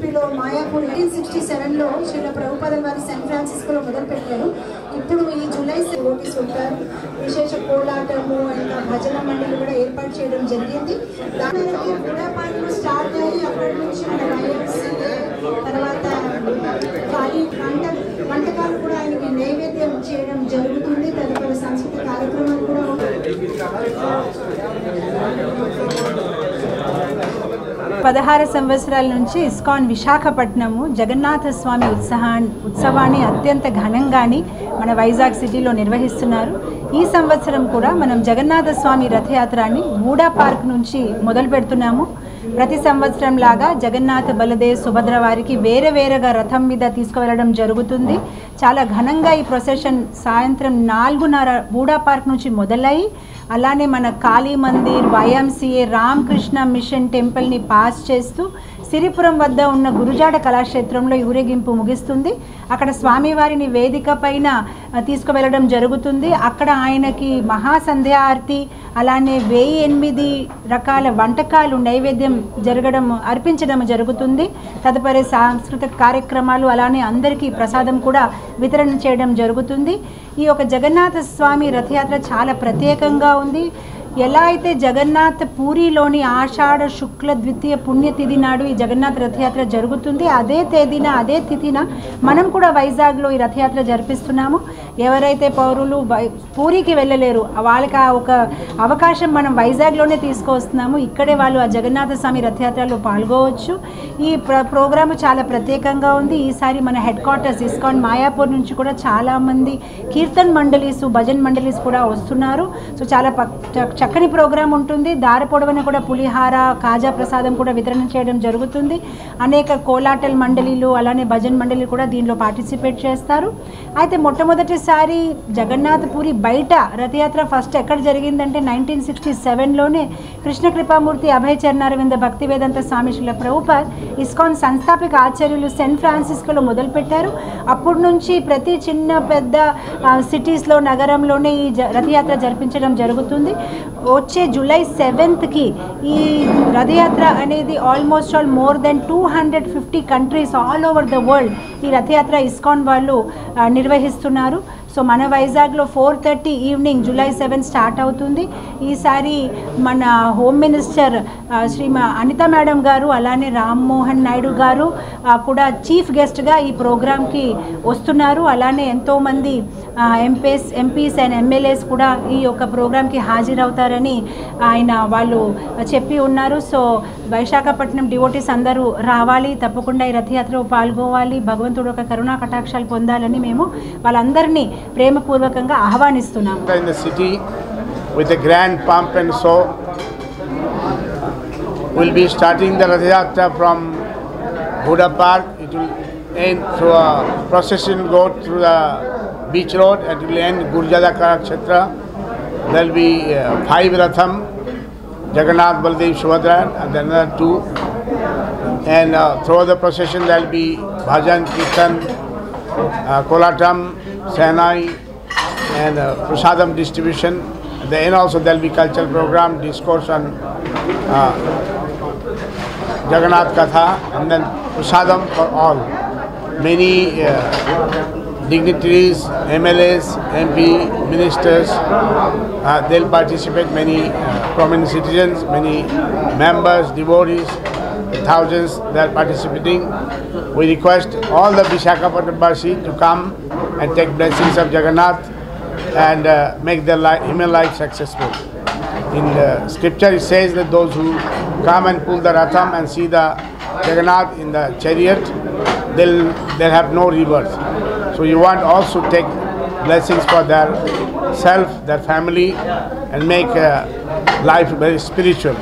యూపీలో మాయాపూర్ 1867లో శ్రీల ప్రభుపాద వారు శాన్ ఫ్రాన్సిస్కోలో మొదలుపెట్టారు. ఇప్పుడు ఈ జూలై నోటీస్ ఉంటారు. విశేష కోలాటము అండ్ భజన మండలి కూడా ఏర్పాటు చేయడం జరిగింది. దాని గుడాపార్క్లో స్టార్ట్ అయ్యి అక్కడి నుంచి మన వైఎంసీఏ తర్వాత వంటకాలు కూడా ఆయనకి నైవేద్యం చేయడం జరుగుతుంది. తదుపరి సాంస్కృతిక కార్యక్రమాలు కూడా 16 సంవత్సరాల నుంచి ఇస్కాన్ విశాఖపట్నము జగన్నాథ స్వామి ఉత్సవాన్ని అత్యంత ఘనంగాని మన వైజాగ్ సిటీలో నిర్వహిస్తున్నారు. ఈ సంవత్సరం కూడా మనం జగన్నాథ స్వామి రథయాత్రని మూడా పార్క్ నుంచి మొదలు పెడుతున్నాము. ప్రతి సంవత్సరం లాగా జగన్నాథ బలదేవ్ సుభద్ర వారికి వేరేగా రథం మీద తీసుకువెళ్ళడం జరుగుతుంది. చాలా ఘనంగా ఈ ప్రొసెషన్ సాయంత్రం 4:30 మూడా పార్క్ నుంచి మొదలై అలానే మన కాళీ మందిర్, వైఎంసీఏ, రామకృష్ణ మిషన్ టెంపుల్ని పాస్ చేస్తూ సిరిపురం వద్ద ఉన్న గురుజాడ కళాక్షేత్రంలో ఊరేగింపు ముగిస్తుంది. అక్కడ స్వామివారిని వేదిక పైన తీసుకువెళ్ళడం జరుగుతుంది. అక్కడ ఆయనకి మహాసంధ్యా ఆరతి అలానే 1008 రకాల వంటకాలు నైవేద్యం అర్పించడం జరుగుతుంది. తదుపరి సాంస్కృతిక కార్యక్రమాలు అలానే అందరికీ ప్రసాదం కూడా వితరణ చేయడం జరుగుతుంది. ఈ యొక్క జగన్నాథ స్వామి రథయాత్ర చాలా ప్రత్యేకంగా ఉంది. ఎలా అయితే జగన్నాథ పూరిలోని ఆషాఢ శుక్ల ద్వితీయ పుణ్యతిథి నాడు ఈ జగన్నాథ రథయాత్ర జరుగుతుంది, అదే తేదీన అదే తిథిన మనం కూడా వైజాగ్లో ఈ రథయాత్ర జరిపిస్తున్నాము. ఎవరైతే పౌరులు పూరికి వెళ్ళలేరు వాళ్ళకి ఒక అవకాశం మనం వైజాగ్లోనే తీసుకొస్తున్నాము. ఇక్కడే వాళ్ళు ఆ జగన్నాథ స్వామి రథయాత్రలో పాల్గొవచ్చు. ఈ ప్రోగ్రాము చాలా ప్రత్యేకంగా ఉంది. ఈసారి మన హెడ్ క్వార్టర్స్ ఇస్కాన్ మాయాపూర్ నుంచి కూడా చాలామంది కీర్తన్ మండలీస్, భజన్ మండలీస్ కూడా వస్తున్నారు. సో చాలా చక్కని ప్రోగ్రాం ఉంటుంది. దారి పొడవున కూడా పులిహార, కాజా ప్రసాదం కూడా వితరణ చేయడం జరుగుతుంది. అనేక కోలాటల్ మండలీలు అలానే భజన్ మండలి కూడా దీనిలో పార్టిసిపేట్ చేస్తారు. అయితే మొట్టమొదటిసారి జగన్నాథ్ పూరి బయట రథయాత్ర ఫస్ట్ ఎక్కడ జరిగిందంటే 1967లోనే కృష్ణ కృపామూర్తి అభయ చరణారవింద భక్తి వేదాంత స్వామి శ్రీల ప్రభుపాద్ ఇస్కాన్ సంస్థాపక ఆచార్యులు శాన్ ఫ్రాన్సిస్కోలో మొదలుపెట్టారు. అప్పటి నుంచి ప్రతి చిన్న పెద్ద సిటీస్లో నగరంలోనే ఈ రథయాత్ర జరిపించడం జరుగుతుంది. వచ్చే జూలై 7కి ఈ రథయాత్ర అనేది almost more than 250 countries all over the world ఈ రథయాత్ర ఇస్కాన్ వాళ్ళు నిర్వహిస్తున్నారు. సో మన వైజాగ్లో 4:30 ఈవినింగ్ జూలై 7 స్టార్ట్ అవుతుంది. ఈసారి మన హోమ్ మినిస్టర్ అనిత మేడం గారు అలానే రామ్మోహన్ నాయుడు గారు కూడా చీఫ్ గెస్ట్గా ఈ ప్రోగ్రామ్కి వస్తున్నారు. అలానే ఎంతోమంది ఎంపీస్ అండ్ ఎమ్మెల్యేస్ కూడా ఈ యొక్క ప్రోగ్రామ్కి హాజరవుతారని వాళ్ళు చెప్పి ఉన్నారు. సో విశాఖపట్నం డివోటీస్ అందరూ రావాలి, తప్పకుండా ఈ రథయాత్రలో పాల్గొవాలి, భగవంతుడు ఒక కరుణా కటాక్షాలు పొందాలని మేము వాళ్ళందరినీ ప్రేమపూర్వకంగా ఆహ్వానిస్తున్నాం. In the city with a grand pomp and show, we'll be starting the Rath Yatra from Buddha Park. It will end through a procession, go through the beach road, and it will end Gurjada Kalakshetra. There will be 5 Ratham, Jagannath, Baldev, Subhadra, and then another 2. And through the procession there will be bhajan, kirtan, kolatam, Sahnai, and prasadam distribution. Then also there will be cultural program, discourse on Jagannath Katha, and then prasadam for all. Many dignitaries, MLAs, MP, ministers, they'll participate, many prominent citizens, many members, devotees, thousands they are participating. We request all the Visakhapatnam to come and take blessings of Jagannath and make their human life successful. In the scripture it says that those who come and pull the Ratham and see the Jagannath in the chariot, they'll have no rebirth. So you want also take blessings for their self, their family, and make life very spiritual.